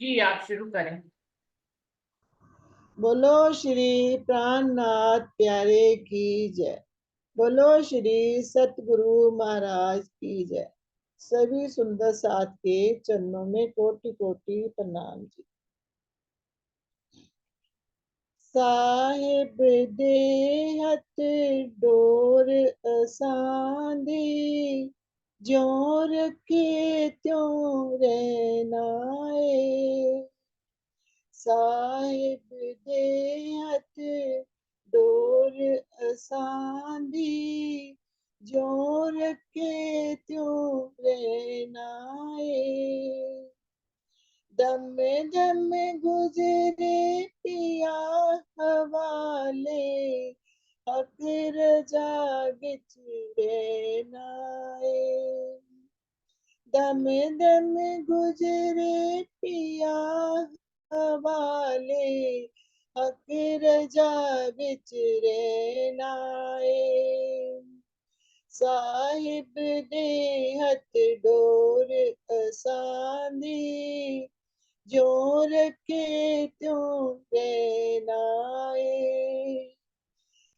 जी आप शुरू करें। बोलो श्री प्राणनाथ प्यारे की जय। बोलो श्री सतगुरु महाराज की जय। सभी सुंदर साथ के चरणों में कोटि कोटि प्रणाम जी। साहिब दे हथ डोर असांदी, ज्यों रखे त्यों रहनाए। साहिब दे हथ डोर असांदी, ज्यों रखे त्यों रहनाए। दम दम गुजरे पिया हवाले, हक रजा बिच रहनाए। दम दम गुजरे पिया हवाले, हक रजा बिच रहनाए। साहिब दे हथ डोर असांदी, ज्यों रखे त्यों रहनाए।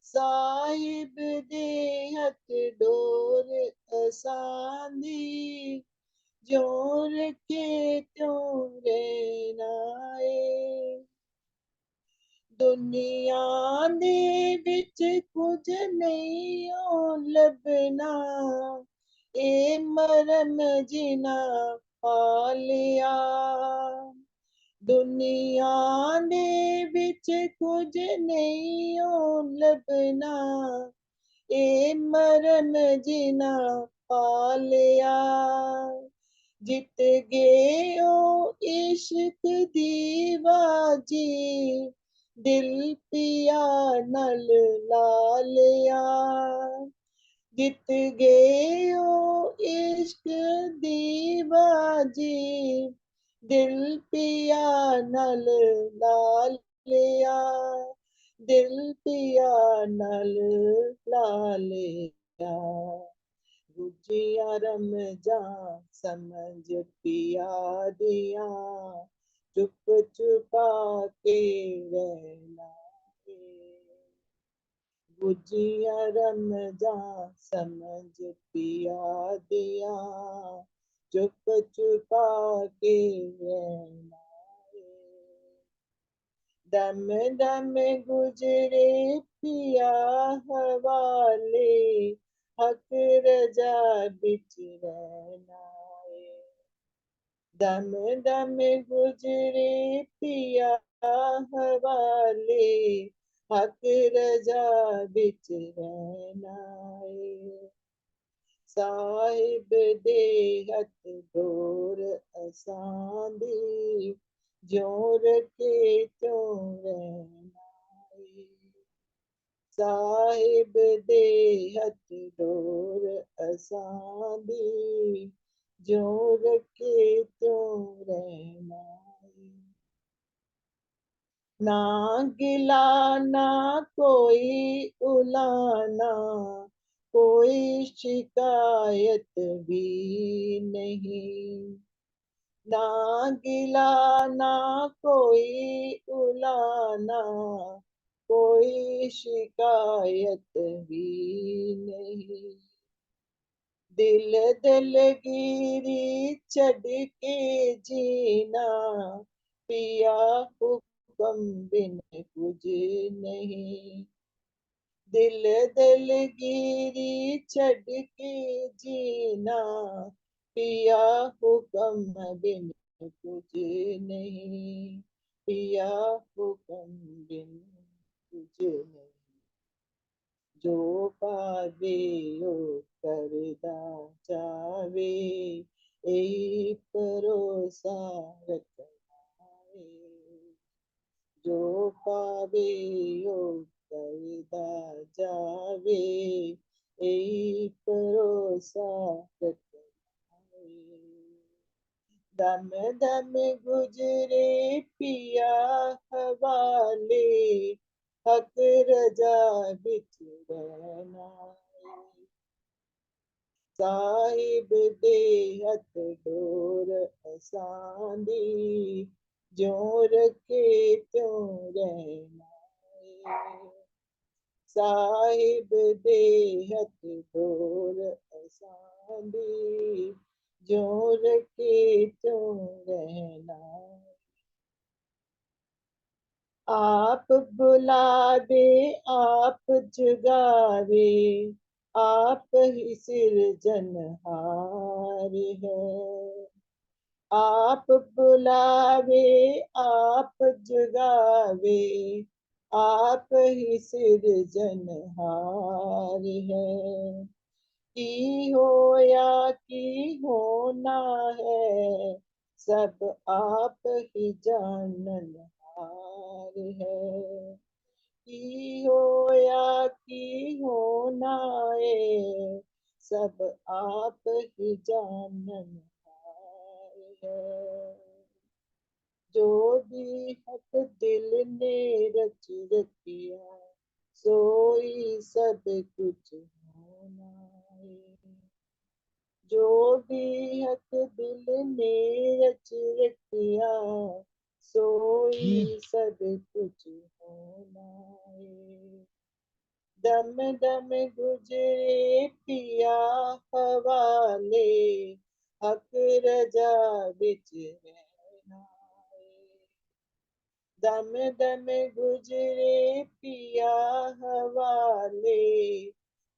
साहिब दे हथ डोर असांदी, ज्यों रखे त्यों रहनाए। दुनिया दे विच कुछ नहीं ओ लभना, ए मरम जिना पालिया। दुनिया दे विच कुछ नहीं ओ लभना, ए मरम जिना पालिया। जित गए ओ इश्क दी बाजी, दिल पिया नल लालिया। जित गए ओ इश्क दी बाजी, दिल पिया नल लालिया। दिल पिया नल लालिया। गुजिया रमजा समझ पिया दिया, चुप चुपा के रहना है। गुजिया रमजा समझ पिया दिया, चुप चुपा के रहना है। दम दम गुजरे पिया हवाले, हक रजा बिच रहना है। दम दम गुजरे पिया हवाले, हक रजा बिच रहना है। साहिब दे हथ डोर असांदी, ज्यों रखे त्यों रहना है। साहिब दे हथ डोर असांदी, ज्यों रखे त्यों रहना है। ना गिला ना कोई उलाना, कोई शिकायत भी नहीं। ना गिला ना कोई उलाना, कोई शिकायत भी नहीं। दिल दलगीरी छड़ के जीना, पिया हुक्म बिन कुछ नहीं। दिल दलगीरी छड़ के जीना, पिया हुक्म बिन कुछ नहीं। पिया हुक्म बिन कुछ नहीं। जो पावे ओ करदा जावे, यही भरोसा रखना है। जो पावे ओ करदा जावे, यही भरोसा रखना है। दम दम गुजरे पिया हवाले, हक रजा बिच रहना है। साहिब दे हथ डोर असांदी, ज्यों रखे त्यों रहना है। साहिब देहत ढोर असांदी, ज्यों रखे त्यों रहना। आप बुला दे आप जगावे, आप ही सिरजनहार है। आप बुलावे आप जगावे, आप ही सिरजनहार है। की हो या की होना है, सब आप ही जाननहार है। की हो या की होना है, सब आप ही जाननहार है। जो भी हक दिल ने रच रखिया, सोई सब कुछ होना है। जो भी हक दिल ने रच रखिया, सोई सब कुछ होना है। दम दम गुजरे पिया हवाले, हक रजा बिच रहना है। दम दम गुजरे पिया हवाले,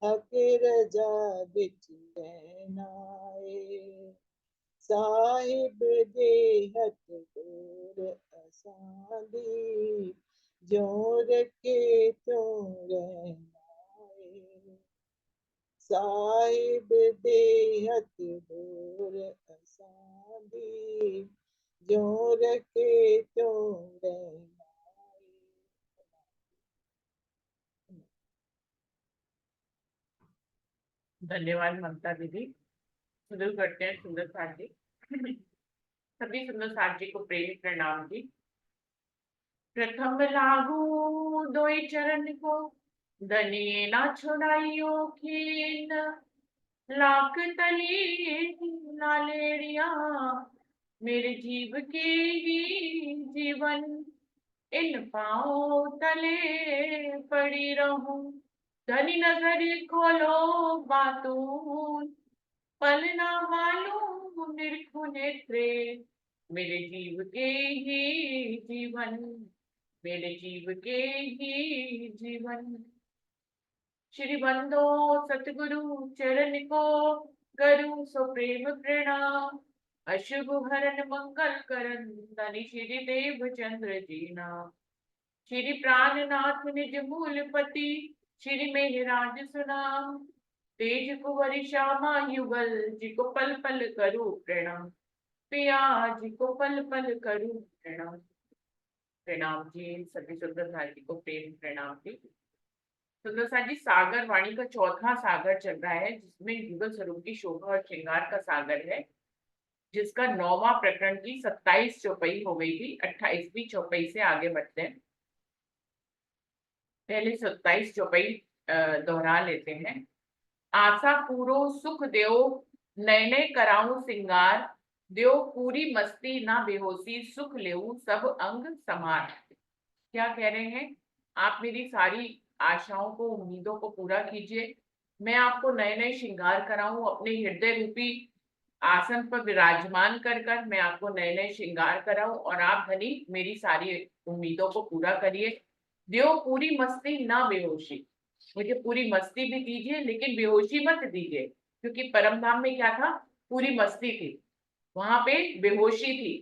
हक रजा बिच रहना है। साहिब देहत दूर असांदी, ज्यों रखे त्यों रहना है। साहिब देहत दूर असांदी, ज्यों रखे त्यों रहना है। धन्यवाद ममता दीदी। सुंदर करते हैं सुंदर साथ जी। सभी सुंदर साथ जी को प्रेम प्रणाम जी। प्रथम लागू दोई चरण को, दनिये ना छुड़ाइयो खीन। लाख तली नालेड़िया, मेरे जीव के ही जीवन। इन पाँव तले पड़ी रहूं, धनी नजर खोलो बातून। पलना मालूम निरखु नेत्रे, मेरे जीव के ही जीवन। मेरे जीव के ही जीवन। श्री बंदो सतगुरु चरण को, करूं सो प्रेम प्रणाम। अशुभ हरन मंगल करन, धनी श्री देव चंद्र जीना। श्री प्राणनाथ निज मूल पति, श्री मेहराज सुनाम। तेज कुंवर श्यामा युगल, जिको पल पल करूं प्रणाम। पिया जिको पल पल करूं प्रणाम। प्रणाम जी। सभी सुंदर जी को प्रेम प्रणाम जी। सुंदर जी, सागर वाणी का चौथा सागर चल रहा है, जिसमें युगल स्वरूप की शोभा और श्रृंगार का सागर है, जिसका 9वां प्रकरण की 27 चौपाई हो गई थी। 28वीं चौपाई से आगे बढ़ते हैं। पहले 27 चौपाई दोहरा लेते हैं। आशा पूरो सुख देओ, नए नए कराऊं सिंगार। देओ पूरी मस्ती ना बेहोशी, सुख लेऊ सब अंग समार। क्या कह रहे हैं? आप मेरी सारी आशाओं को उम्मीदों को पूरा कीजिए। मैं आपको नए नए श्रृंगार कराऊं, अपने हृदय रूपी आसन पर विराजमान कर कर मैं आपको नए नए श्रृंगार कराऊं, और आप धनी मेरी सारी उम्मीदों को पूरा करिए। देओ पूरी मस्ती ना बेहोशी, मुझे पूरी मस्ती भी दीजिए लेकिन बेहोशी मत दीजिए। क्योंकि परम धाम में क्या था? पूरी मस्ती थी, वहां पे बेहोशी थी,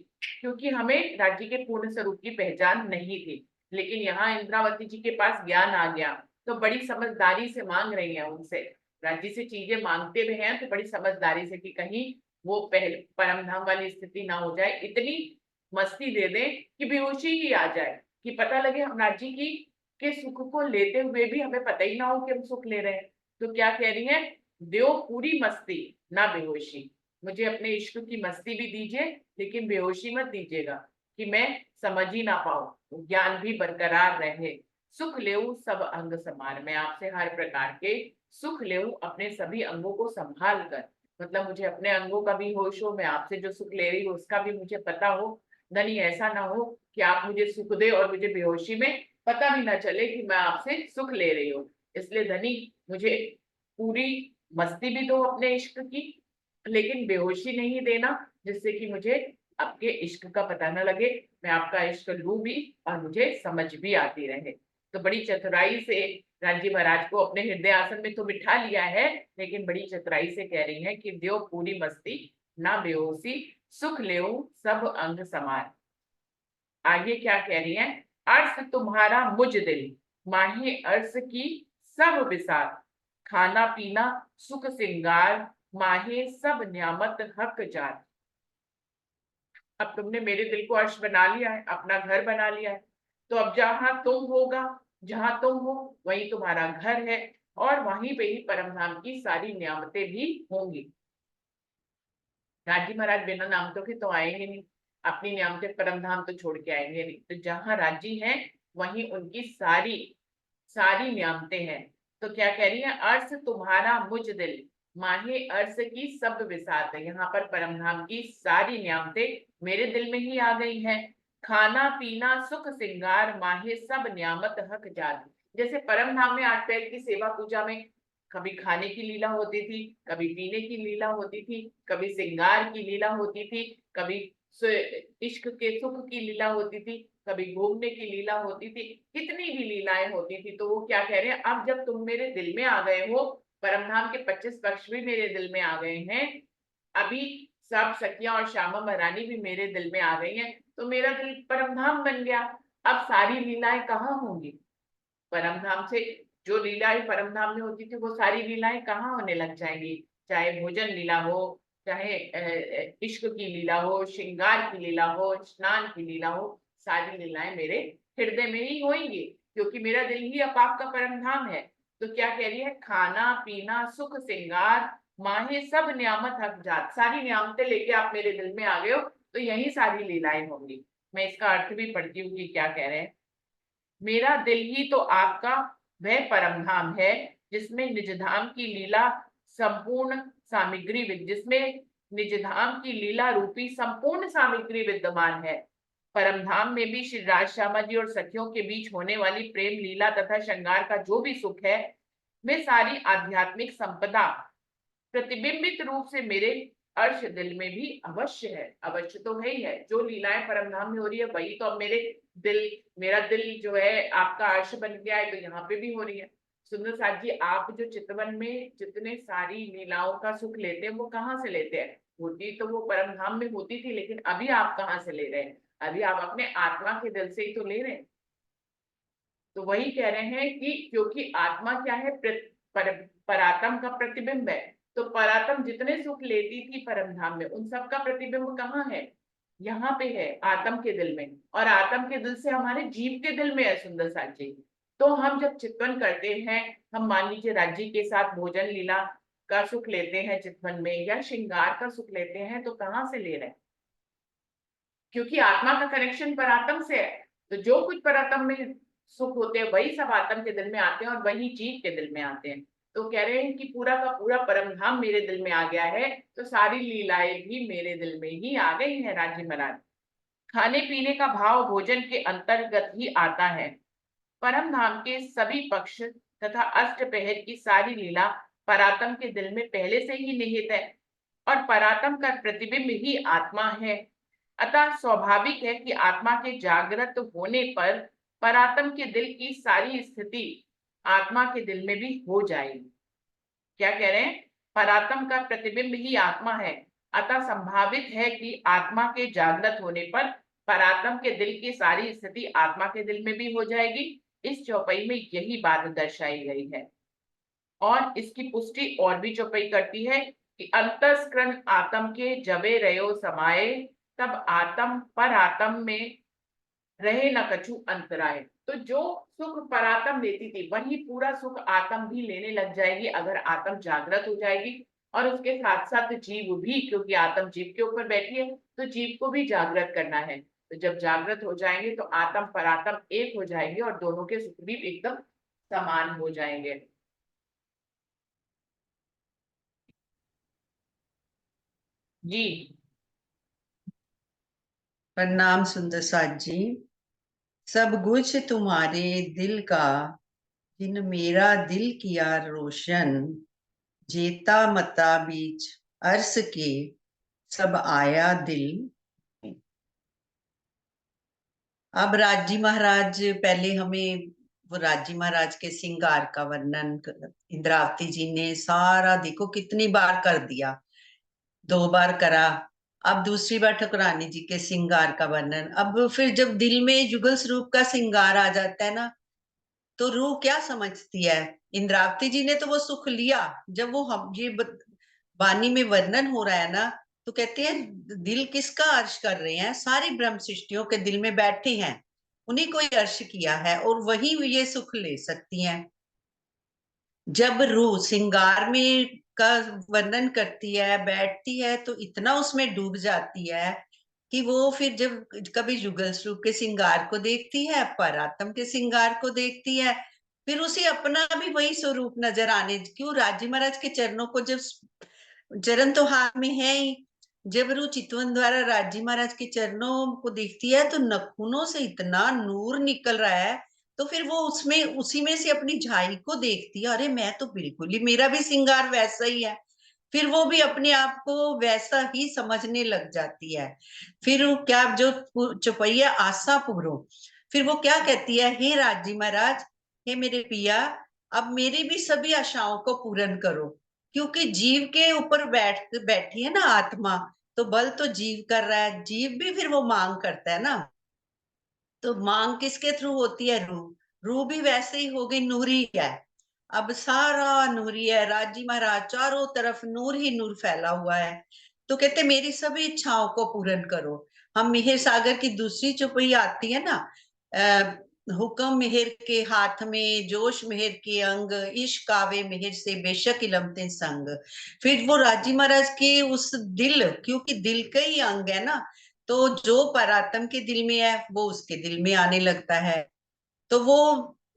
क्योंकि हमें राज्य के पूर्ण स्वरूप की पहचान नहीं थी। लेकिन यहाँ इंद्रावती जी के पास ज्ञान आ गया, तो बड़ी समझदारी से मांग रही है उनसे। राज्य से चीजें मांगते हुए हैं तो बड़ी समझदारी से, कि कहीं वो पहले परम धाम वाली स्थिति ना हो जाए, इतनी मस्ती दे दे कि बेहोशी ही आ जाए, कि पता लगे हम राज्य की के सुख को लेते हुए भी हमें पता ही ना हो कि हम सुख ले रहे हैं। तो क्या कह रही है? देव पूरी मस्ती ना बेहोशी, मुझे अपने इश्क की मस्ती भी दीजिए लेकिन बेहोशी मत दीजिएगा, कि मैं समझ ही ना पाऊं, ज्ञान भी बरकरार रहे। सुख लेऊ सब अंग समार, मैं आपसे हर प्रकार के सुख लेऊ, अपने सभी अंगों को संभाल कर। मतलब मुझे अपने अंगों का भी होश हो, मैं आपसे जो सुख ले रही हूँ उसका भी मुझे पता हो, धनी ऐसा ना हो कि आप मुझे सुख दे और मुझे बेहोशी में पता भी ना चले कि मैं आपसे सुख ले रही हूँ। इसलिए धनी मुझे पूरी मस्ती भी दो अपने इश्क की, लेकिन बेहोशी नहीं देना, जिससे कि मुझे आपके इश्क का पता न लगे, मैं आपका इश्क लूं भी और मुझे समझ भी आती रहे। तो बड़ी चतुराई से राजी महाराज को अपने हृदय आसन में तो बिठा लिया है, लेकिन बड़ी चतुराई से कह रही है कि देव पूरी मस्ती ना बेहोशी, सुख लेऊ सब अंग समार। आगे क्या कह रही है? अर्थ तुम्हारा मुझ दिल, माही अर्थ की सब विसार, खाना पीना सुख सिंगार, माहे सब न्यामत हक जार। अब तुमने मेरे दिल को अर्श बना लिया है, अपना घर बना लिया है, तो अब जहां तुम होगा, जहां तुम हो वहीं तुम्हारा घर है, और वहीं पे ही परमधाम की सारी नियामतें भी होंगी। राजी महाराज बिना नामतों के तो आएंगे नहीं, अपनी नियामतें परमधाम तो छोड़ के आएंगे नहीं, तो जहां राजी हैं वहीं उनकी सारी सारी नियामतें हैं। तो क्या कह रही है? अर्थ तुम्हारा मुझ दिल, माहे अर्थ की सब विसात है। यहाँ पर परमधाम की सारी नियामतें मेरे दिल में ही आ गई हैं। खाना पीना सुख सिंगार, माहे सब नियामत हक जात। जैसे परमधाम में आठ पैर की सेवा पूजा में कभी खाने की लीला होती थी, कभी पीने की लीला होती थी, कभी श्रृंगार की लीला होती थी, कभी इश्क के सुख की लीला होती थी, कभी घूमने की लीला होती थी, कितनी भी लीलाएं होती थी। तो वो क्या कह रहे हैं? अब जब तुम मेरे दिल में आ गए हो, परमधाम के 25 पक्ष भी मेरे दिल में आ गए हैं, अभी सब सखियां और श्यामा महारानी भी मेरे दिल में आ गई हैं, तो मेरा दिल परमधाम बन गया। अब सारी लीलाएं कहाँ होंगी? परमधाम से जो लीलाएं परमधाम में होती थी वो सारी लीलाएं कहाँ होने लग जाएंगी? चाहे भोजन लीला हो, चाहे इश्क की लीला हो, श्रृंगार की लीला हो, स्नान की लीला हो, सारी लीलाएं मेरे हृदय में ही होंगी, क्योंकि मेरा दिल ही अपाप का परमधाम है। तो क्या कह रही है? खाना पीना सुख श्रृंगार, माहे सब नियामत हक जात। सारी नियामतें लेके आप मेरे दिल में आ गए हो, तो यही सारी लीलाएं होंगी। मैं इसका अर्थ भी पढ़ती हूँ कि क्या कह रहे हैं। मेरा दिल ही तो आपका वह परम धाम है, जिसमें निजधाम की लीला संपूर्ण सामग्री जिसमें निजधाम की लीला रूपी संपूर्ण सामग्री विद्यमान है। परमधाम में भी श्री राज श्यामा जी और सखियों के बीच होने वाली प्रेम लीला तथा श्रृंगार का जो भी सुख है, वे सारी आध्यात्मिक संपदा प्रतिबिंबित रूप से मेरे अर्श दिल में भी अवश्य है। अवश्य तो है ही है, जो लीलाएं परमधाम में हो रही है वही तो अब मेरे दिल, मेरा दिल जो है आपका अर्श बन गया है, तो यहाँ पे भी हो रही है। सुंदर साथ जी, आप जो चितवन में जितने सारी लीलाओं का सुख लेते हैं वो कहाँ से लेते हैं? होती तो वो परमधाम में होती थी, लेकिन अभी आप कहाँ से ले रहे हैं? अभी आप अपने आत्मा के दिल से ही तो ले रहे हैं। तो वही कह रहे हैं कि क्योंकि आत्मा क्या है? परात्म का प्रतिबिंब है। तो परात्म जितने सुख लेती थी परमधाम में, उन सब का प्रतिबिंब कहाँ है? यहाँ पे है, आत्म के दिल में। और आत्म के दिल से हमारे जीव के दिल में है सुंदर साथ जी। तो हम जब चित्तवन करते हैं, हम मान लीजिए राज्य के साथ भोजन लीला का सुख लेते हैं चित्तवन में, या श्रृंगार का सुख लेते हैं, तो कहाँ से ले रहे हैं? क्योंकि आत्मा का कनेक्शन परात्म से है। तो जो कुछ परात्म में सुख होते हैं वही सब आत्म के दिल में आते हैं और वही जीव के दिल में आते हैं। तो कह रहे हैं कि पूरा का पूरा परमधाम मेरे दिल में आ गया है, तो सारी लीलाएं भी मेरे दिल में ही आ गई हैं राजी महाराज। खाने पीने का भाव भोजन के अंतर्गत ही आता है। परम धाम के सभी पक्ष तथा अष्टपहर की सारी लीला परात्म के दिल में पहले से ही निहित है, और परात्म का प्रतिबिंब ही आत्मा है। अतः स्वाभाविक है कि आत्मा के जागृत होने पर परात्म के दिल की सारी स्थिति आत्मा के दिल में भी हो जाएगी। क्या कह रहे हैं? परात्म का प्रतिबिंब ही आत्मा है, अतः संभावित है कि आत्मा के जागृत होने पर परात्म के दिल की सारी स्थिति आत्मा के दिल में भी हो जाएगी। इस चौपाई में यही बात दर्शाई गई है। और इसकी पुष्टि और भी चौपाई करती है कि अंतस्करण आत्म के जबे रयो समाये, तब आत्म पर आत्म में रहे न कछु अंतराय। तो जो सुख परात्म लेती थी वही पूरा सुख आत्म भी लेने लग जाएगी, अगर आत्म जागृत हो जाएगी। और उसके साथ साथ जीव भी, क्योंकि आत्म जीव के ऊपर बैठी है, तो जीव को भी जागृत करना है। तो जब जागृत हो जाएंगे तो आत्म परात्म एक हो जाएंगे और दोनों के सुख भी एकदम समान हो जाएंगे। जी। प्रणाम सुंदर साथ जी। सब कुछ तुम्हारे दिल का, जिन मेरा दिल किया रोशन, जेता मता बीच अर्श के, सब आया दिल। अब राजी महाराज, पहले हमें वो राजी महाराज के श्रृंगार का वर्णन इंद्रावती जी ने सारा, देखो कितनी बार कर दिया, 2 बार करा। अब दूसरी बार ठाकुरानी जी के श्रृंगार का वर्णन। अब फिर जब दिल में युगल स्वरूप का श्रृंगार आ जाता है ना, तो रूह क्या समझती है। इंद्रावती जी ने तो वो सुख लिया। जब वो हम ये वाणी में वर्णन हो रहा है ना, तो कहते हैं दिल किसका अर्श कर रहे हैं, सारी ब्रह्म सृष्टियों के दिल में बैठे हैं, उन्हीं को ये अर्श किया है और वही ये सुख ले सकती हैं। जब रूह श्रृंगार में का वर्णन करती है, बैठती है, तो इतना उसमें डूब जाती है कि वो फिर जब कभी युगल स्वरूप के श्रृंगार को देखती है, परात्म के श्रृंगार को देखती है, फिर उसे अपना भी वही स्वरूप नजर आने, क्यों राजी महाराज के चरणों को जब, चरण तो हाथ में है ही, जब रूह चितवन द्वारा राजी महाराज के चरणों को देखती है तो नखूनों से इतना नूर निकल रहा है, तो फिर वो उसमें उसी में से अपनी झाई को देखती है, अरे मैं तो बिल्कुल ही, मेरा भी श्रृंगार वैसा ही है। फिर वो भी अपने आप को वैसा ही समझने लग जाती है। फिर वो क्या, जो चौपैया आशा पूरो, फिर वो क्या कहती है, हे राजी महाराज, हे मेरे पिया, अब मेरी भी सभी आशाओं को पूर्ण करो। क्योंकि जीव के ऊपर बैठी है ना आत्मा, तो बल तो जीव कर रहा है, जीव भी फिर वो मांग करता है ना, तो मांग किसके थ्रू होती है, रूह, रूह भी वैसे ही हो गई, नूरी है। अब सारा नूरी है, राजी महाराज चारों तरफ नूर ही नूर फैला हुआ है। तो कहते मेरी सभी इच्छाओं को पूर्ण करो। हम मिहिर सागर की दूसरी चौपाई आती है ना, हुक्म मिहिर के हाथ में, जोश मिहिर के अंग, इश्क आवे मिहिर से, बेशक इलमते संग। फिर वो राजी महाराज के उस दिल, क्योंकि दिल का ही अंग है ना, तो जो परात्म के दिल में है वो उसके दिल में आने लगता है। तो वो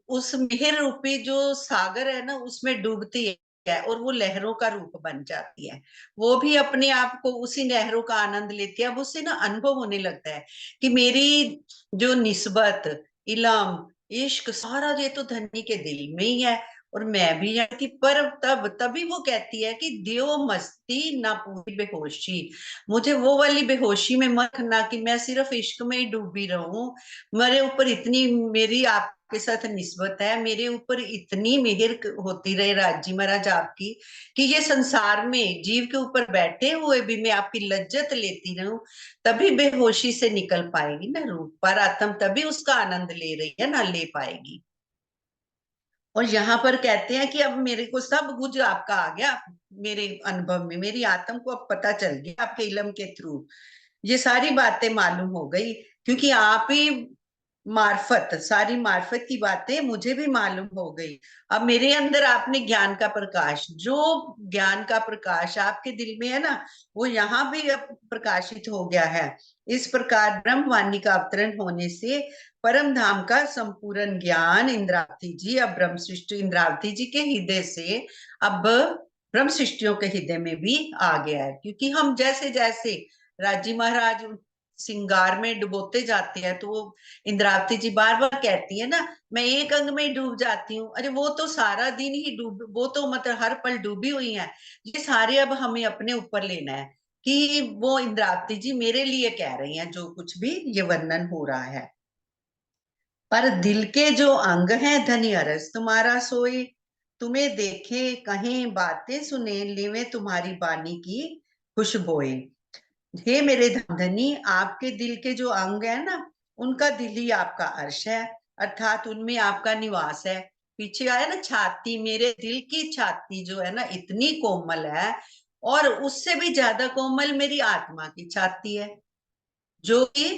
उस मिहिर रूपी जो सागर है ना, उसमें डूबती है और वो लहरों का रूप बन जाती है। वो भी अपने आप को उसी लहरों का आनंद लेती है। अब उससे ना अनुभव होने लगता है कि मेरी जो निस्बत, इलम, इश्क, सारा ये तो धनी के दिल में ही है, और मैं भी यहाँ की, पर तब तभी वो कहती है कि दियो मस्ती ना पूरी बेहोशी, मुझे वो वाली बेहोशी में मत रखना कि मैं सिर्फ इश्क में ही डूबी रहूं। मेरे ऊपर इतनी, मेरी आपके साथ निस्बत है, मेरे ऊपर इतनी मेहर होती रहे राजी महाराज आपकी, कि ये संसार में जीव के ऊपर बैठे हुए भी मैं आपकी लज्जत लेती रहूं, तभी बेहोशी से निकल पाएगी ना रूह, पर आत्म तभी उसका आनंद ले रही है ना, ले पाएगी। और यहाँ पर कहते हैं कि अब मेरे को सब कुछ आपका आ गया, मेरे अनुभव में मेरी आत्म को अब पता चल गया आपके इलम के थ्रू, ये सारी बातें मालूम हो गई, क्योंकि आप ही मार्फत, सारी मार्फत की बातें मुझे भी मालूम हो गई। अब मेरे अंदर आपने ज्ञान का प्रकाश, जो ज्ञान का प्रकाश आपके दिल में है ना, वो यहाँ भी अब प्रकाशित हो गया है। इस प्रकार ब्रह्मवाणी का अवतरण होने से परम धाम का संपूर्ण ज्ञान इंद्रावती जी, अब ब्रह्म सृष्टि इंद्रावती जी के हृदय से अब ब्रह्म सृष्टियों के हृदय में भी आ गया है। क्योंकि हम जैसे जैसे राजी महाराज श्रृंगार में डुबोते जाते हैं, तो वो इंद्रावती जी बार बार कहती है ना, मैं एक अंग में डूब जाती हूँ, अरे वो तो सारा दिन ही डूब, वो तो मतलब हर पल डूबी हुई है। ये सारे अब हमें अपने ऊपर लेना है कि वो इंद्रावती जी मेरे लिए कह रही हैं, जो कुछ भी ये वर्णन हो रहा है। पर दिल के जो अंग हैं धनी अरस तुम्हारा सोए, तुम्हें देखे कहें बातें सुने, लेवे तुम्हारी बानी की खुशबोए। हे मेरे धनी, आपके दिल के जो अंग है ना, उनका दिल ही आपका अर्श है, अर्थात उनमें आपका निवास है। पीछे आया ना छाती, मेरे दिल की छाती जो है ना इतनी कोमल है, और उससे भी ज्यादा कोमल मेरी आत्मा की छाती है, जो कि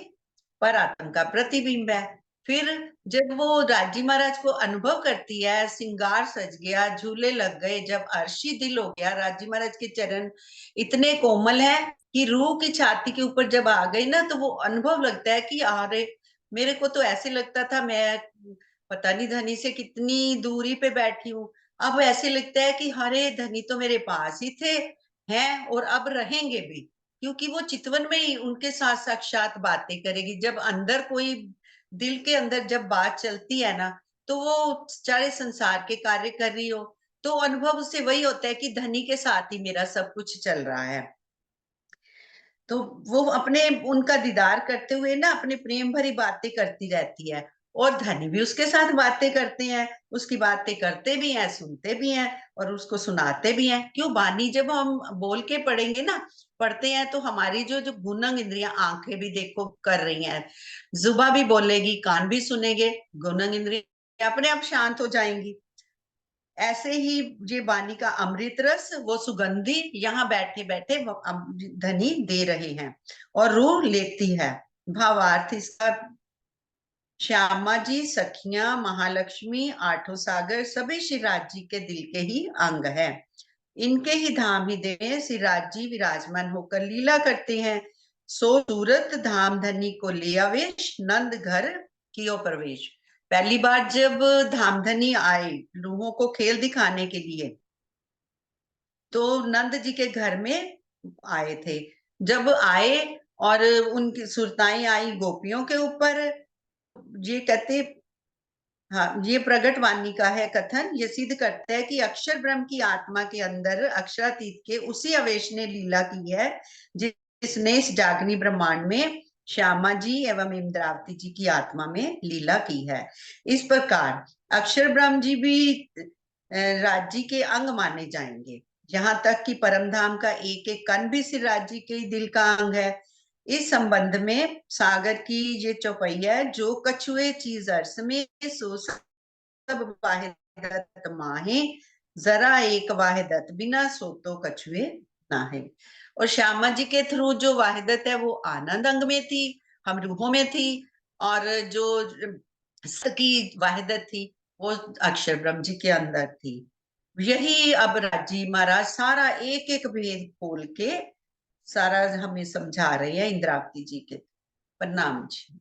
परात्म का प्रतिबिंब है। फिर जब वो राजी महाराज को अनुभव करती है, श्रृंगार सज गया, झूले लग गए, जब अर्शी दिल हो गया, राजी महाराज के चरण इतने कोमल है कि रूह की छाती के ऊपर जब आ गई ना, तो वो अनुभव लगता है कि अरे, मेरे को तो ऐसे लगता था मैं पता नहीं धनी से कितनी दूरी पे बैठी हूँ, अब ऐसे लगता है कि हरे धनी तो मेरे पास ही थे हैं और अब रहेंगे भी, क्योंकि वो चितवन में ही उनके साथ साक्षात बातें करेगी। जब अंदर कोई दिल के अंदर जब बात चलती है ना, तो वो चाहे संसार के कार्य कर रही हो, तो अनुभव उससे वही होता है कि धनी के साथ ही मेरा सब कुछ चल रहा है। तो वो अपने उनका दीदार करते हुए ना अपने प्रेम भरी बातें करती रहती है, और धनी भी उसके साथ बातें करते हैं, उसकी बातें करते भी हैं, सुनते भी हैं और उसको सुनाते भी हैं। क्यों, बानी जब हम बोल के पढ़ेंगे ना, पढ़ते हैं, तो हमारी जो जो गुणंग इंद्रियां, आंखें भी देखो कर रही हैं, जुबा भी बोलेगी, कान भी सुनेंगे, गुणंग इंद्रियां अपने आप शांत हो जाएंगी। ऐसे ही ये वाणी का अमृत रस, वो सुगंधी यहाँ बैठे बैठे धनी दे रहे हैं और रूह लेती है। भावार्थ इसका, श्यामा जी, सखियां, महालक्ष्मी, आठों सागर सभी श्रीराज जी के दिल के ही अंग है। इनके ही धाम हृदय में श्रीराज जी विराजमान होकर लीला करते हैं। सो सूरत धाम धनी को ले आवेश, नंद घर कियो प्रवेश। पहली बार जब धामधनी आए रूहों को खेल दिखाने के लिए, तो नंद जी के घर में आए थे। जब आए और उनकी सुरताएं आई गोपियों के ऊपर, ये कहते, हाँ, ये प्रगट वाणी का है कथन। ये सिद्ध करता है कि अक्षर ब्रह्म की आत्मा के अंदर अक्षरातीत के उसी अवेश ने लीला की है जिसने इस जागनी ब्रह्मांड में श्यामा जी एवं इंद्रावती जी की आत्मा में लीला की है। इस प्रकार अक्षर ब्रह्म जी भी राज्य के अंग माने जाएंगे, यहाँ तक कि परमधाम का एक एक कण भी श्री राज्य के दिल का अंग है। इस संबंध में सागर की ये चौपाई है, जो कछुए चीज अर्स में सो सब वाहिदत माहे, जरा एक वाहिदत बिना सो तो कछुए ना है। और श्यामा जी के थ्रू जो वाहिदत है वो आनंद अंग में थी, हम रूहों में थी, और जो की वाहिदत थी वो अक्षर ब्रह्म जी के अंदर थी। यही अब राजी महाराज सारा एक एक भेद खोल के सारा हमें समझा रहे हैं इंद्रावती जी के। प्रणाम जी।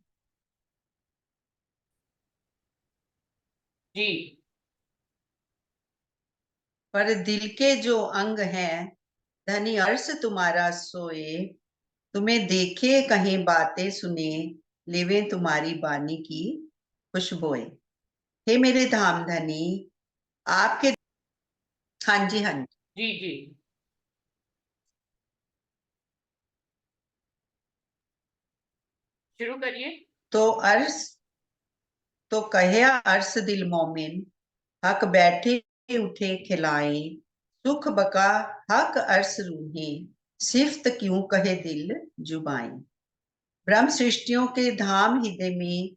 जी। पर दिल के जो अंग हैं, धनी अर्श तुम्हारा सोए, तुम्हें देखे कहीं बातें सुने, लेवे तुम्हारी बानी की खुशबोए। हे मेरे धाम धनी, आपके, हाँ जी, हाँ जी, जी जी, शुरू करिए। तो अर्श, तो कहे अर्श दिल मोमिन, हक बैठे उठे खिलाए, सुख बका हक अर्श रूहे, सिफ्त क्यों कहे दिल जुबाई। ब्रह्म सृष्टियों के धाम हृदय में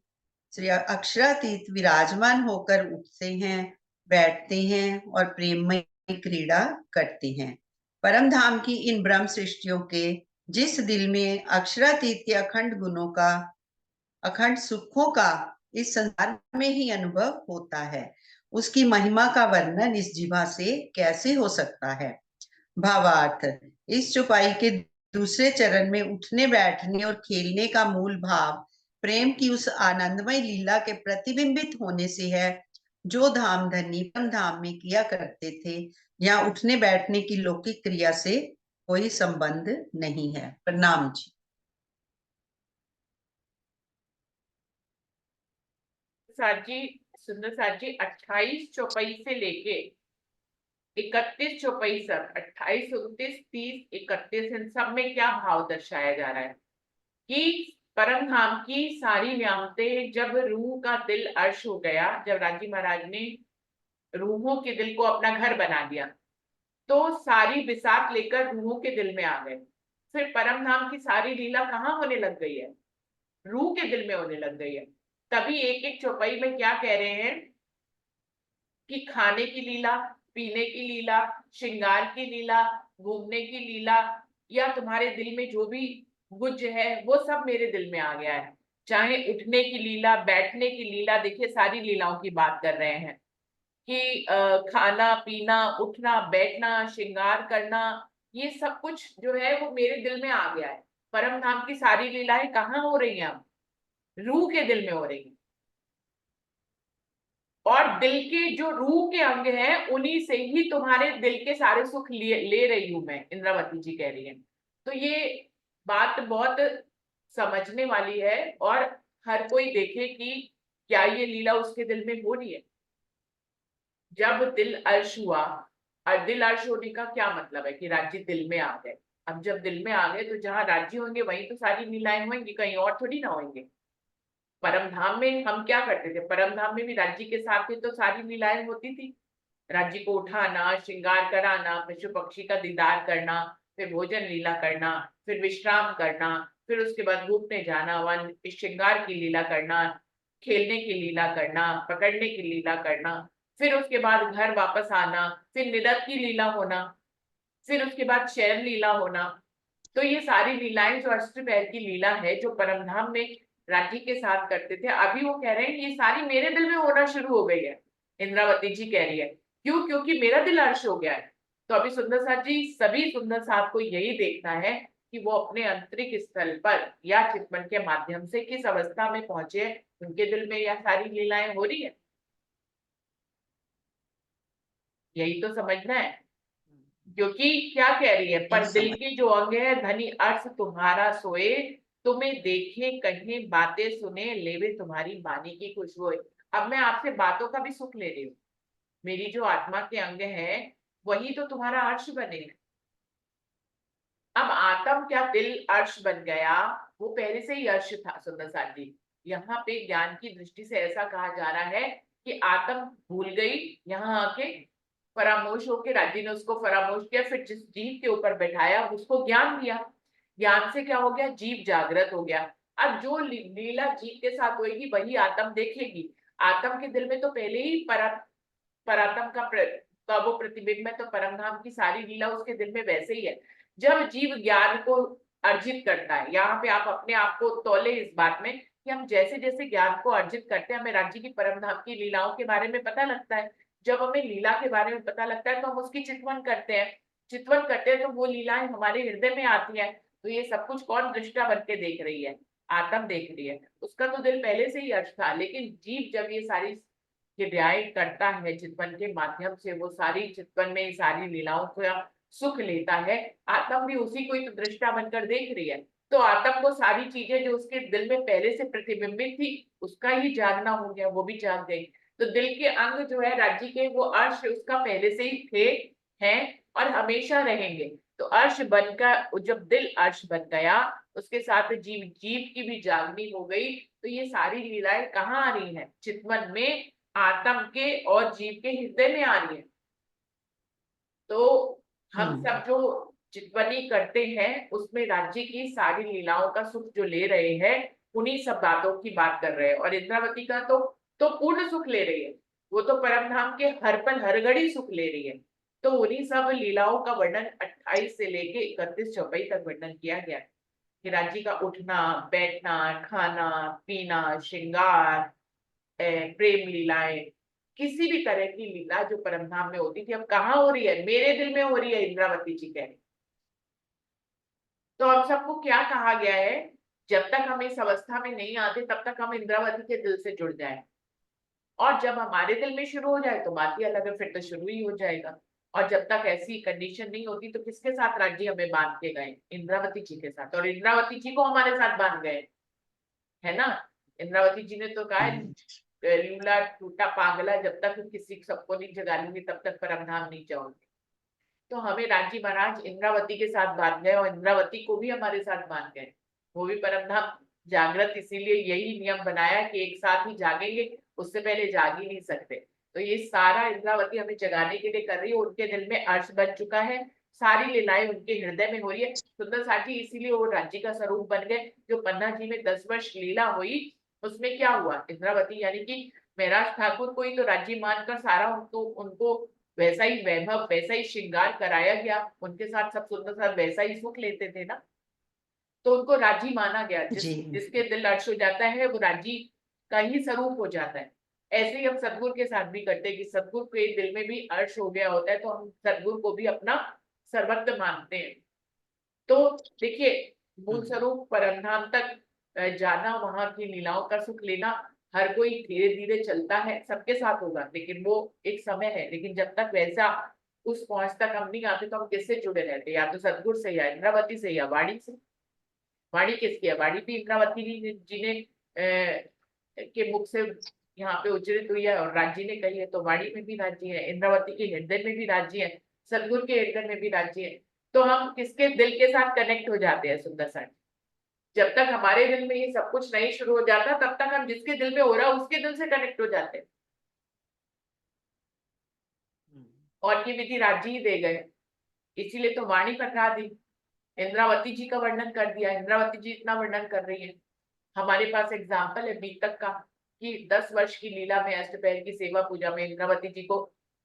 श्री अक्षरातीत विराजमान होकर उठते हैं, बैठते हैं और प्रेममय क्रीड़ा करते हैं। परम धाम की इन ब्रह्म सृष्टियों के जिस दिल में अक्षरातीत के अखंड गुणों का, अखंड सुखों का इस संसार में ही अनुभव होता है, उसकी महिमा का वर्णन इस जीवा से कैसे हो सकता है। भावार्थ, इस चौपाई के दूसरे चरण में उठने बैठने और खेलने का मूल भाव प्रेम की उस आनंदमय लीला के प्रतिबिंबित होने से है, जो धाम धनी परम धाम में किया करते थे। यहाँ उठने बैठने की लौकिक क्रिया से कोई संबंध नहीं है। प्रणाम जी। साथ जी, सुंदर साथ जी, 28 चौपाई से लेके 31 चौपाई तक, 28, 29, 30, 31, इन सब में क्या भाव दर्शाया जा रहा है कि परम धाम की सारी व्यामतें, जब रूह का दिल अर्श हो गया, जब राजी महाराज ने रूहों के दिल को अपना घर बना दिया, तो सारी बिसात लेकर रूहों के दिल में आ गए। फिर परम धाम की सारी लीला कहाँ होने लग गई है? रूह के दिल में होने लग गई है। तभी एक एक चौपाई में क्या कह रहे हैं कि खाने की लीला, पीने की लीला, श्रृंगार की लीला, घूमने की लीला, या तुम्हारे दिल में जो भी गुज है वो सब मेरे दिल में आ गया है। चाहे उठने की लीला, बैठने की लीला, देखिए सारी लीलाओं की बात कर रहे हैं कि खाना पीना, उठना बैठना, श्रृंगार करना, ये सब कुछ जो है वो मेरे दिल में आ गया है। परम धाम की सारी लीलाएं कहाँ हो रही हैं? अब रूह के दिल में हो रही हैं। और दिल के जो रूह के अंग हैं, उन्हीं से ही तुम्हारे दिल के सारे सुख ले रही हूं मैं, इंद्रावती जी कह रही है। तो ये बात बहुत समझने वाली है और हर कोई देखे कि क्या ये लीला उसके दिल में हो रही है। जब दिल अर्श हुआ, और दिल अर्श होने का क्या मतलब है कि राज्य दिल में आ गए। अब जब दिल में आ गए तो जहां राज्य होंगे वहीं तो सारी लीलाएं होंगी, कहीं और थोड़ी ना होंगे। परम धाम में हम क्या करते थे, परम धाम में भी राज्य के साथ ही तो सारी लीलाएं होती थी। राज्य को उठाना, श्रृंगार कराना, पशु पक्षी का दीदार करना, फिर भोजन लीला करना, फिर विश्राम करना, फिर उसके बाद घूमने जाना, वन श्रृंगार की लीला करना, खेलने की लीला करना, पकड़ने की लीला करना, फिर उसके बाद घर वापस आना, फिर निरत की लीला होना, फिर उसके बाद शैल लीला होना। तो ये सारी लीलाएं जो अष्टपहर की लीला है जो परमधाम में राज्य के साथ करते थे, अभी वो कह रहे हैं ये सारी मेरे दिल में होना शुरू हो गई है। इंद्रावती जी कह रही है क्यों, क्योंकि मेरा दिल अर्श हो गया है। तो अभी सुंदर साथ जी, सभी सुंदर साथ को यही देखना है कि वो अपने आंतरिक स्थल पर या चितवन के माध्यम से किस अवस्था में पहुंचे हैं, उनके दिल में यह सारी लीलाएं हो रही है। यही तो समझना है। क्योंकि क्या कह रही है, यही पर दिल समझ। के जो अंग है धनी अर्श तुम्हारा सोए, तुम्हें देखे कहीं बातें सुने, लेवे तुम्हारी वाणी की खुशबू। अब मैं आपसे बातों का भी सुख ले रही हूँ। मेरी जो आत्मा के अंग है वही तो तुम्हारा अर्श बने। अब आत्म क्या दिल अर्श बन गया, वो पहले से ही अर्श था सुंदर साथ जी। यहाँ पे ज्ञान की दृष्टि से ऐसा कहा जा रहा है कि आत्म भूल गई, यहाँ आके फरामोश होके राज्य ने उसको फरामोश किया, फिर जिस जीव के ऊपर बैठाया उसको ज्ञान दिया। ज्ञान से क्या हो गया, जीव जागृत हो गया। अब जो लीला जीव के साथ होगी वही आत्म देखेगी। आत्म के दिल में तो पहले ही परात्म का वो प्रतिबिंब है, तो परमधाम की सारी लीला उसके दिल में वैसे ही है। जब जीव ज्ञान को अर्जित करता है, यहाँ पे आप अपने आप को तौले इस बात में कि हम जैसे जैसे ज्ञान को अर्जित करते हैं हमें राज्य की परमधाम की लीलाओं के बारे में पता लगता है। जब हमें लीला के बारे में पता लगता है तो हम उसकी चितवन करते हैं। चितवन करते हैं तो वो लीलाएं हमारे हृदय में आती है। तो ये सब कुछ कौन दृष्टा बन के देख रही है, आत्म देख रही है। उसका तो दिल पहले से ही अर्श था, लेकिन जीव जब ये सारी क्रियाएं करता है चितवन के माध्यम से, वो सारी चितवन में सारी लीलाओं का सुख लेता है। आत्म भी उसी को ही तो दृष्टा बनकर देख रही है। तो आत्म को सारी चीजें जो उसके दिल में पहले से प्रतिबिंबित थी उसका ही जागना हो गया, वो भी जाग गई। तो दिल के अंग जो है राज्य के, वो अर्श उसका पहले से ही थे, हैं और हमेशा रहेंगे। तो अर्श बनकर जब दिल अर्श बन गया, उसके साथ जीव जीव की भी जागनी हो गई। तो ये सारी लीलाएं कहाँ आ रही हैं, चितवन में, आत्म के और जीव के हृदय में आ रही है। तो हम सब जो चितवनी करते हैं उसमें राज्य की सारी लीलाओं का सुख जो ले रहे हैं, उन्हीं सब बातों की बात कर रहे हैं। और इंद्रावती का तो पूर्ण सुख ले रही है। वो तो परम धाम के हर पल हर घड़ी सुख ले रही है। तो उन्हीं सब लीलाओं का वर्णन 28 से लेके 31 चौपाई तक वर्णन किया गया है कि राज्य का उठना, बैठना, खाना, पीना, श्रृंगार, प्रेम लीलाएं, किसी भी तरह की लीला जो परमधाम में होती थी अब कहाँ हो रही है, मेरे दिल में हो रही है, इंद्रावती जी कह रही। तो अब सबको क्या कहा गया है, जब तक हम इस अवस्था में नहीं आते तब तक हम इंद्रावती के दिल से जुड़ जाए, और जब हमारे दिल में शुरू हो जाए तो बात ही अलग है, फिर तो शुरू ही हो जाएगा। और जब तक ऐसी कंडीशन नहीं होती तो किसके साथ राज्य हमें बांध के गए, इंद्रावती जी के साथ, और इंद्रावती जी को हमारे साथ बांध गए, है ना। इंद्रावती जी ने तो कहा है, लूला टूटा पागला, जब तक किसी सबको नहीं जगा लूंगी तब तक परमधाम नहीं जाऊंगी। तो हमें राजी महाराज इंद्रावती के साथ बांध गए और इंद्रावती को भी हमारे साथ बांध गए। वो भी परमधाम जागृत, इसीलिए यही नियम बनाया कि एक साथ ही जागेंगे, उससे पहले जाग ही नहीं सकते। तो ये सारा इंद्रावती हमें जगाने के लिए कर रही है, उनके दिल में अर्श बन चुका है, सारी लीलाएं उनके हृदय में हो रही है। सुंदर साथी इसीलिए वो राज्य का स्वरूप बन गए। जो पन्ना जी में 10 वर्ष लीला हुई उसमें क्या हुआ, इंद्रावती यानी कि महराज ठाकुर को ही तो राज्य मानकर सारा उनको उनको वैसा ही वैभव, वैसा ही श्रृंगार कराया गया, उनके साथ सब सुंदर साथ वैसा ही सुख लेते थे ना। तो उनको राजी माना गया, जी जिसके दिल अर्श हो जाता है वो राजी का ही स्वरूप हो जाता है। ऐसे ही हम सदगुरु के साथ भी करते हैं कि सदगुरु के दिल में भी अर्श हो गया होता है तो हम सदगुरु को भी अपना सर्वत्र मानते हैं। तो देखिए, मूल स्वरूप परमधाम तक जाना, वहां की लीलाओं का सुख लेना, हर कोई धीरे धीरे चलता है, सबके साथ होगा, लेकिन वो एक समय है। लेकिन जब तक वैसा उस पहुंच तक हम नहीं आते तो हम किससे जुड़े रहते, या तो सदगुरु से, या इंद्रावती से, या वाणी से। वाणी किसकी है? वाणी भी इंद्रावती जी ने के मुख से यहाँ पे उच्चरित हुई है और राज्य ने कही है, तो वाणी में भी राज्य है, इंद्रावती के हृदय में भी राज्य है, सदगुरु के हृदय में भी राज्य है। तो हम किसके दिल के साथ कनेक्ट हो जाते हैं सुंदर सा? जब तक हमारे दिल में ये सब कुछ नहीं शुरू हो जाता, तब तक हम जिसके दिल में हो रहा है उसके दिल से कनेक्ट हो जाते हैं। और ये विधि राज्य ही दे गए, इसीलिए तो वाणी पकड़ा दी, इंद्रावती जी का वर्णन कर दिया, इंद्रावती जी इतना वर्णन कर रही है। हमारे पास एग्जाम्पल है बीतक का, कि 10 वर्ष की लीला में अष्टपहर की सेवा पूजा में इंद्रावती जी को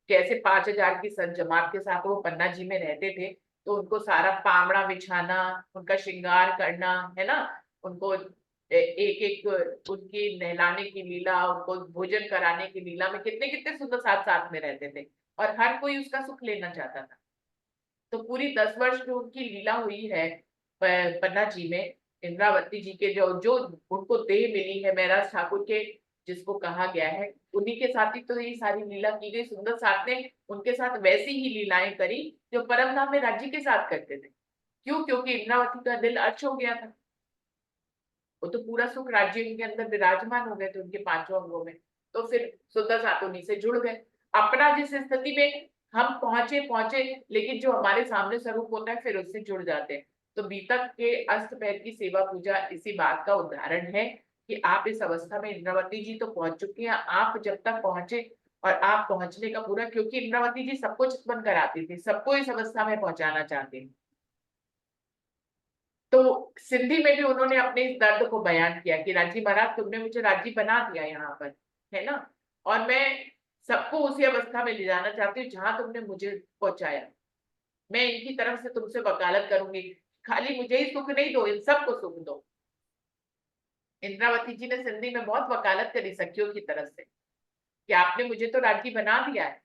कैसे 5,000 की संत जमात के साथ वो पन्ना जी में रहते थे, तो उनको सारा पामड़ा बिछाना, उनका श्रृंगार करना, है ना, उनको एक एक उनकी नहलाने की लीला, उनको भोजन कराने की लीला में कितने कितने सुंदर साथ साथ में रहते थे, और हर कोई उसका सुख लेना चाहता था। तो पूरी 10 वर्ष जो उनकी लीला हुई है पन्ना जी में, इंद्रावती जी के जो जो उनको देह मिली है महराज ठाकुर के, जिसको कहा गया है, उन्हीं के साथ ही तो ये सारी लीला की गई। सुंदर साथ ने उनके साथ वैसी ही लीलाएं करी जो परम धाम में राज्य के साथ करते थे। क्यों? क्योंकि इंद्रावती का दिल अर्च हो गया था, वो तो पूरा सुख राज्य उनके अंदर विराजमान हो गए थे उनके 5 अंगों में। तो फिर सुंदर साथ उन्हीं से जुड़ गए। अपना जिस स्थिति में हम पहुंचे पहुंचे, लेकिन जो हमारे सामने स्वरूप होता है फिर उससे जुड़ जाते हैं। तो बीतक के अष्टपहर की सेवा पूजा इसी बात का उदाहरण है कि आप इस अवस्था में, इंद्रावती जी तो पहुंच चुकी हैं, आप जब तक पहुंचे, और आप पहुंचने का पूरा, क्योंकि इंद्रावती जी सबको चितवन कराती थी, सबको इस अवस्था में पहुंचाना चाहती थी। तो सिंधी में भी उन्होंने अपने इस दर्द को बयान किया कि राजी महाराज तुमने मुझे राजी बना दिया यहाँ पर, है ना, और मैं सबको उसी अवस्था में ले जाना चाहती हूँ जहां तुमने मुझे पहुंचाया। मैं इनकी तरफ से तुमसे वकालत करूंगी, खाली मुझे ही सुख नहीं दो, इन सबको सुख दो। इंद्रावती जी ने सिंधी में बहुत वकालत करी सखियों की तरफ से कि आपने मुझे तो राजी बना दिया है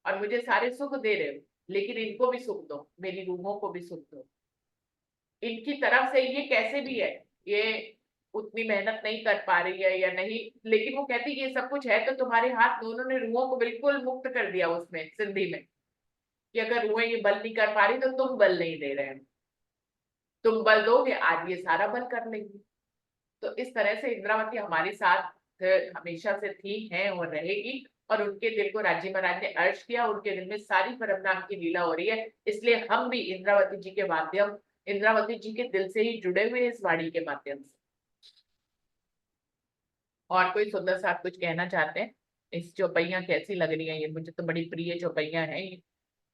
और मुझे सारे सुख दे रहे हो, लेकिन इनको भी सुख दो, मेरी रूहों को भी सुख दो। इनकी तरफ से ये कैसे भी है, ये उतनी मेहनत नहीं कर पा रही है या नहीं, लेकिन वो कहती है ये सब कुछ है तो तुम्हारे हाथ, दोनों ने रूहों को बिल्कुल मुक्त कर दिया उसमें सिंधी में, कि अगर रूहें ये बल नहीं कर पा रही तो तुम बल नहीं दे रहे हो, तुम बल दोगे आज ये सारा बल कर लेंगे। तो इस तरह से इंद्रावती हमारे साथ हमेशा से थी, है और रहेगी। और उनके दिल को राज्य महाराज ने अर्श किया, उनके दिल में सारी परम नाम की लीला हो रही है, इसलिए हम भी इंद्रावती जी के माध्यम, इंद्रावती जी के दिल से ही जुड़े हुए इस वाणी के माध्यम से। और कोई सुंदर सा कुछ कहना चाहते हैं? इस चौपैया कैसी लग रही है? ये मुझे तो बड़ी प्रिय चौपैया है ये,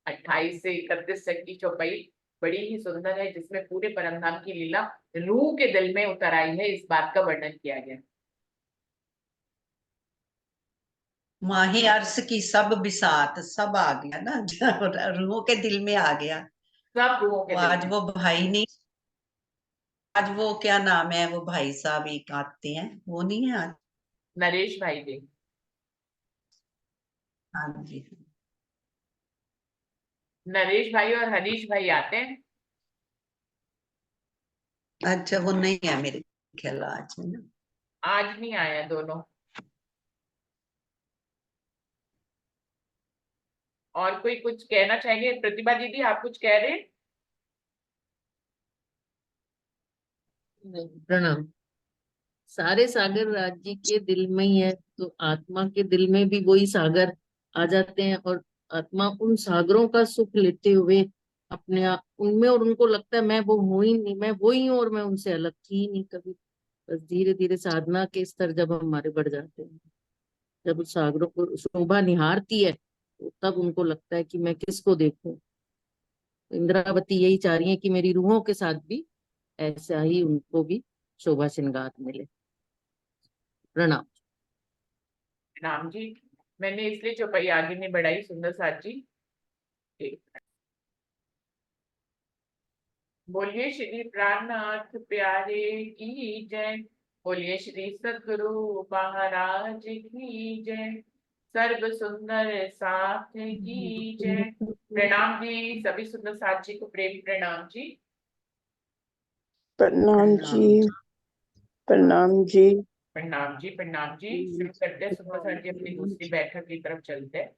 28 से 31 तक की चौपाई बड़ी ही सुंदर है, जिसमें पूरे परमधाम की लीला रूह के दिल में उतर आई है, इस बात का वर्णन किया गया। माही अर्श की सब बिसात, सब आ गया ना रूहों के दिल में आ गया। सब रूहों के वो दिल आज में। वो भाई नहीं, आज वो क्या नाम है, वो भाई साहब एक आते हैं, वो नहीं है आज। नरेश भाई जी, हाँ जी। नरेश भाई और हरीश भाई आते हैं। अच्छा वो नहीं है मेरे ख्याल आज, है ना। आज नहीं आए हैं दोनों। और कोई कुछ कहना चाहेंगे? प्रतिभा दीदी आप कुछ कह रहे हैं? प्रणाम। सारे सागर राज्य के दिल में ही है, तो आत्मा के दिल में भी वही सागर आ जाते हैं, और आत्मा उन सागरों का सुख लेते हुए अपने आप उनमें, और उनको लगता है मैं वो हूं ही नहीं, मैं वो ही हूँ और मैं उनसे अलग थी ही नहीं कभी। बस धीरे धीरे साधना के स्तर जब हमारे बढ़ जाते हैं, जब उस सागरों को शोभा निहारती है, तो तब उनको लगता है कि मैं किसको देखूं। इंद्रावती यही चाह रही है कि मेरी रूहों के साथ भी ऐसा ही उनको भी शोभा श्रृंगार मिले। प्रणाम। राम जी, मैंने इसलिए चौपाई आगे नहीं बढ़ाई सुंदर साथ जी। बोलिए श्री प्राणनाथ प्यारे की जय, बोलिए श्री सद्गुरु महाराज की जय, सर्व सुंदर साथ की जय। प्रणाम जी, सभी सुंदर साथ जी को प्रेम प्रणाम जी। प्रणाम जी, प्रणाम जी। प्रणाम जी, प्रणाम जी। शुरू करते हैं सुंदर साथ जी अपनी दूसरी बैठक की तरफ चलते हैं।